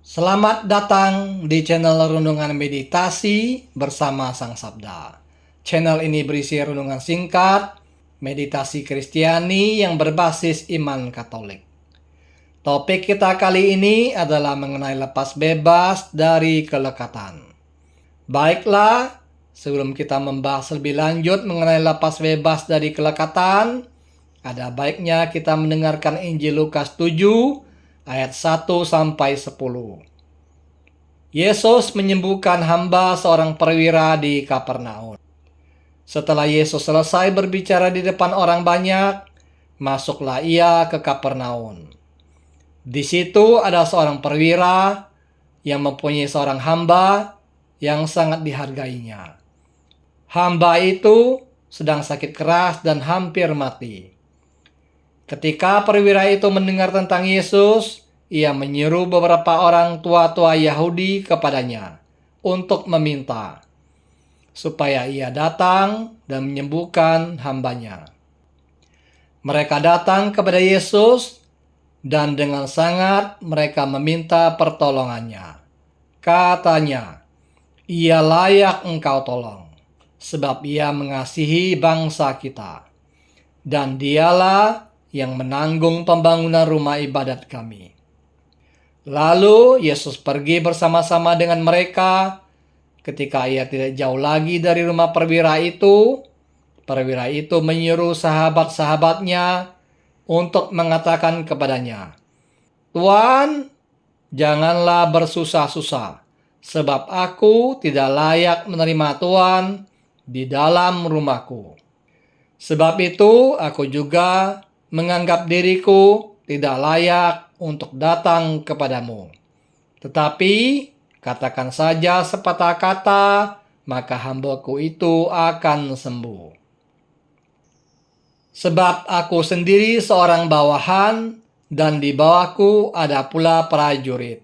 Selamat datang di channel Renungan Meditasi bersama Sang Sabda. Channel ini berisi renungan singkat, meditasi Kristiani yang berbasis iman Katolik. Topik kita kali ini adalah mengenai lepas bebas dari kelekatan. Baiklah, sebelum kita membahas lebih lanjut mengenai lepas bebas dari kelekatan, ada baiknya kita mendengarkan Injil Lukas 7 ayat 1 sampai 10. Yesus menyembuhkan hamba seorang perwira di Kapernaum. Setelah Yesus selesai berbicara di depan orang banyak, masuklah ia ke Kapernaum. Di situ ada seorang perwira yang mempunyai seorang hamba yang sangat dihargainya. Hamba itu sedang sakit keras dan hampir mati. Ketika perwira itu mendengar tentang Yesus, ia menyuruh beberapa orang tua-tua Yahudi kepadanya untuk meminta supaya ia datang dan menyembuhkan hambanya. Mereka datang kepada Yesus dan dengan sangat mereka meminta pertolongannya. Katanya, ia layak engkau tolong, sebab ia mengasihi bangsa kita, dan dialah yang menanggung pembangunan rumah ibadat kami. Lalu Yesus pergi bersama-sama dengan mereka. Ketika ia tidak jauh lagi dari rumah perwira itu menyuruh sahabat-sahabatnya untuk mengatakan kepadanya, "Tuan, janganlah bersusah-susah, sebab aku tidak layak menerima Tuan di dalam rumahku. Sebab itu aku juga menganggap diriku tidak layak untuk datang kepadamu. Tetapi katakan saja sepatah kata, maka hambaku itu akan sembuh. Sebab aku sendiri seorang bawahan, dan di bawahku ada pula prajurit.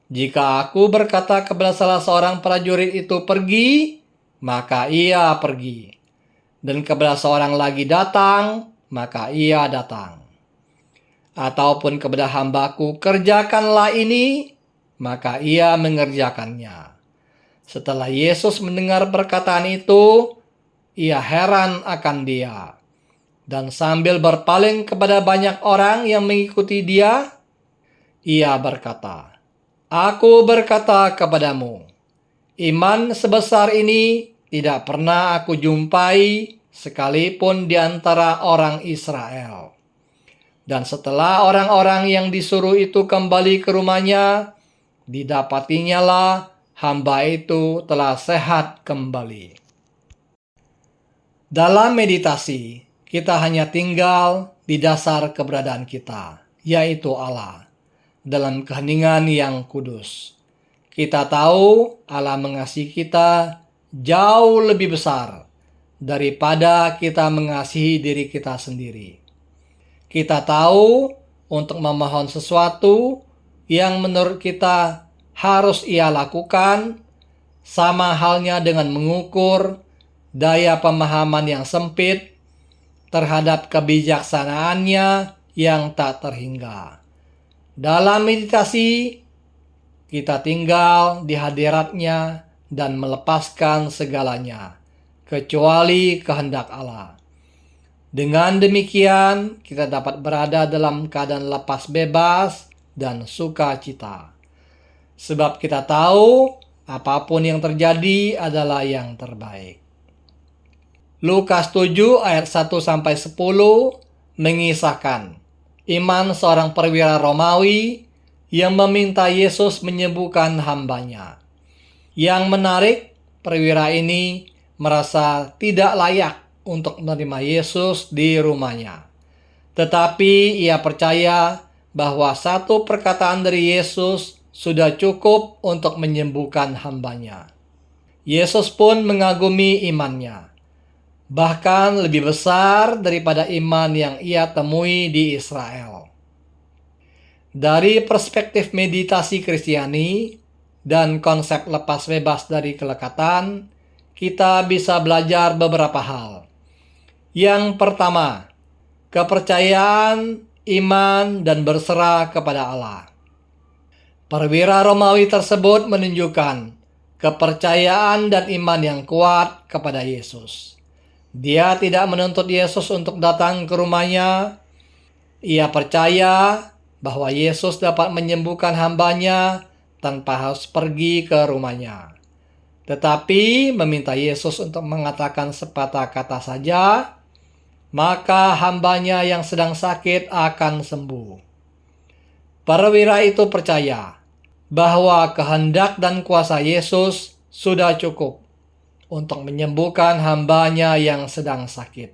Jika aku berkata kepada salah seorang prajurit itu pergi, maka ia pergi. Dan kepada seorang lagi datang, maka ia datang. Ataupun kepada hambaku, kerjakanlah ini, maka ia mengerjakannya." Setelah Yesus mendengar perkataan itu, ia heran akan dia. Dan sambil berpaling kepada banyak orang yang mengikuti dia, ia berkata, "Aku berkata kepadamu, iman sebesar ini tidak pernah aku jumpai sekalipun di antara orang Israel." Dan setelah orang-orang yang disuruh itu kembali ke rumahnya, didapatinya lah hamba itu telah sehat kembali. Dalam meditasi, kita hanya tinggal di dasar keberadaan kita, yaitu Allah, dalam keheningan yang kudus. Kita tahu Allah mengasihi kita jauh lebih besar daripada kita mengasihi diri kita sendiri. Kita tahu untuk memohon sesuatu yang menurut kita harus ia lakukan, sama halnya dengan mengukur daya pemahaman yang sempit terhadap kebijaksanaannya yang tak terhingga. Dalam meditasi, kita tinggal di hadiratnya dan melepaskan segalanya, kecuali kehendak Allah. Dengan demikian, kita dapat berada dalam keadaan lepas bebas dan sukacita. Sebab kita tahu apapun yang terjadi adalah yang terbaik. Lukas 7 ayat 1 sampai 10 mengisahkan iman seorang perwira Romawi yang meminta Yesus menyembuhkan hambanya. Yang menarik, perwira ini merasa tidak layak untuk menerima Yesus di rumahnya. Tetapi ia percaya bahwa satu perkataan dari Yesus sudah cukup untuk menyembuhkan hambanya. Yesus pun mengagumi imannya, bahkan lebih besar daripada iman yang ia temui di Israel. Dari perspektif meditasi Kristiani dan konsep lepas bebas dari kelekatan, kita bisa belajar beberapa hal. Yang pertama, kepercayaan, iman, dan berserah kepada Allah. Perwira Romawi tersebut menunjukkan kepercayaan dan iman yang kuat kepada Yesus. Dia tidak menuntut Yesus untuk datang ke rumahnya. Ia percaya bahwa Yesus dapat menyembuhkan hambanya tanpa harus pergi ke rumahnya. Tetapi meminta Yesus untuk mengatakan sepatah kata saja, maka hambanya yang sedang sakit akan sembuh. Perwira itu percaya bahwa kehendak dan kuasa Yesus sudah cukup untuk menyembuhkan hambanya yang sedang sakit.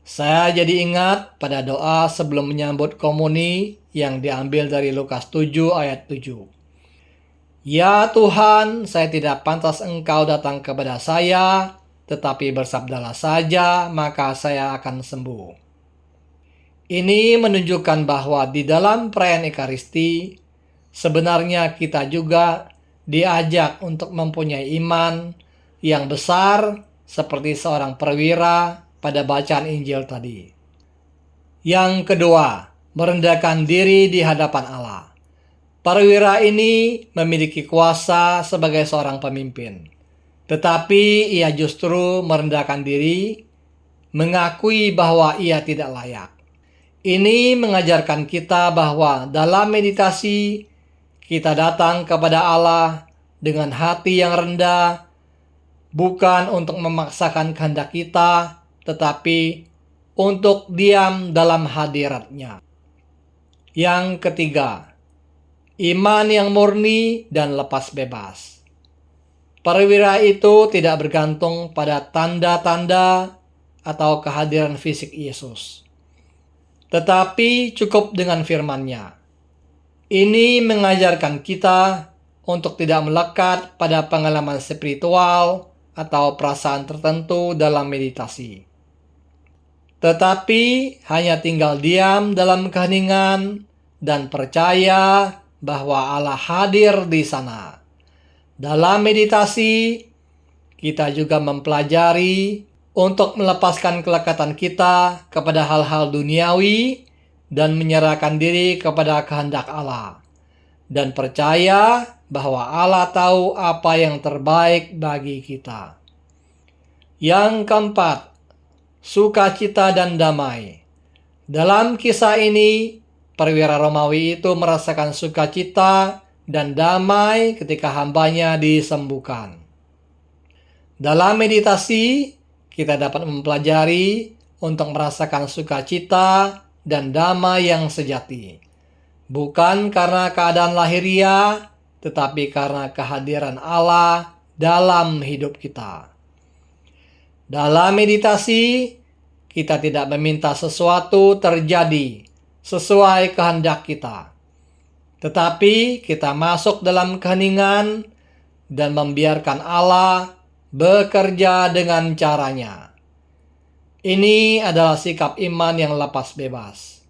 Saya jadi ingat pada doa sebelum menyambut komuni yang diambil dari Lukas 7 ayat 7. Ya Tuhan, saya tidak pantas Engkau datang kepada saya, tetapi bersabdalah saja, maka saya akan sembuh. Ini menunjukkan bahwa di dalam perayaan Ekaristi, sebenarnya kita juga diajak untuk mempunyai iman yang besar seperti seorang perwira pada bacaan Injil tadi. Yang kedua, merendahkan diri di hadapan Allah. Perwira ini memiliki kuasa sebagai seorang pemimpin, tetapi ia justru merendahkan diri, mengakui bahwa ia tidak layak. Ini mengajarkan kita bahwa dalam meditasi, kita datang kepada Allah dengan hati yang rendah, bukan untuk memaksakan kehendak kita, tetapi untuk diam dalam hadirat-Nya. Yang ketiga, iman yang murni dan lepas bebas. Perwira itu tidak bergantung pada tanda-tanda atau kehadiran fisik Yesus, tetapi cukup dengan firman-Nya. Ini mengajarkan kita untuk tidak melekat pada pengalaman spiritual atau perasaan tertentu dalam meditasi, tetapi hanya tinggal diam dalam keheningan dan percaya bahwa Allah hadir di sana. Dalam meditasi, kita juga mempelajari untuk melepaskan kelekatan kita kepada hal-hal duniawi dan menyerahkan diri kepada kehendak Allah, dan percaya bahwa Allah tahu apa yang terbaik bagi kita. Yang keempat, sukacita dan damai. Dalam kisah ini, perwira Romawi itu merasakan sukacita dan damai ketika hambanya disembuhkan. Dalam meditasi, kita dapat mempelajari untuk merasakan sukacita dan damai yang sejati, bukan karena keadaan lahiriah, tetapi karena kehadiran Allah dalam hidup kita. Dalam meditasi, kita tidak meminta sesuatu terjadi sesuai kehendak kita, tetapi kita masuk dalam keheningan dan membiarkan Allah bekerja dengan caranya. Ini adalah sikap iman yang lepas bebas,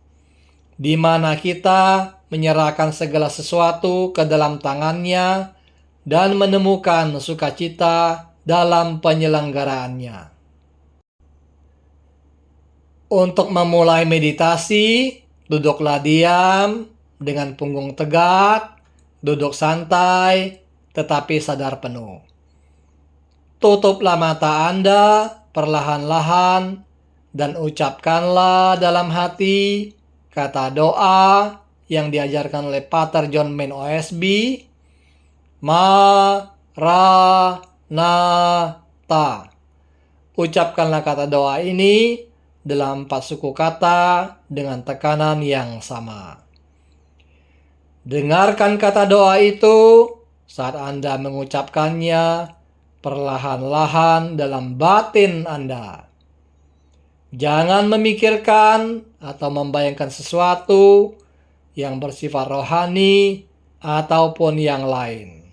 di mana kita menyerahkan segala sesuatu ke dalam tangan-Nya dan menemukan sukacita dalam penyelenggaraannya. Untuk memulai meditasi, duduklah diam dengan punggung tegak, duduk santai, tetapi sadar penuh. Tutuplah mata Anda perlahan-lahan dan ucapkanlah dalam hati kata doa yang diajarkan oleh Pater John Main OSB, Maranatha. Ucapkanlah kata doa ini dalam 4 suku kata dengan tekanan yang sama. Dengarkan kata doa itu saat Anda mengucapkannya perlahan-lahan dalam batin Anda. Jangan memikirkan atau membayangkan sesuatu yang bersifat rohani ataupun yang lain.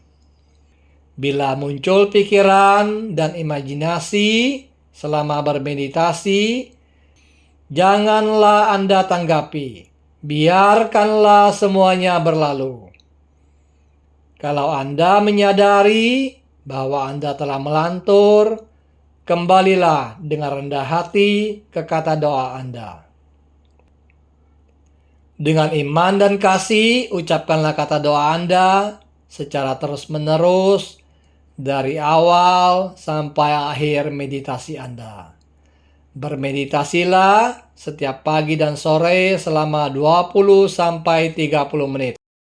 Bila muncul pikiran dan imajinasi selama bermeditasi, janganlah Anda tanggapi, biarkanlah semuanya berlalu. Kalau Anda menyadari bahwa Anda telah melantur, kembalilah dengan rendah hati ke kata doa Anda. Dengan iman dan kasih, ucapkanlah kata doa Anda secara terus-menerus dari awal sampai akhir meditasi Anda. Bermeditasilah setiap pagi dan sore selama 20 sampai 30 menit.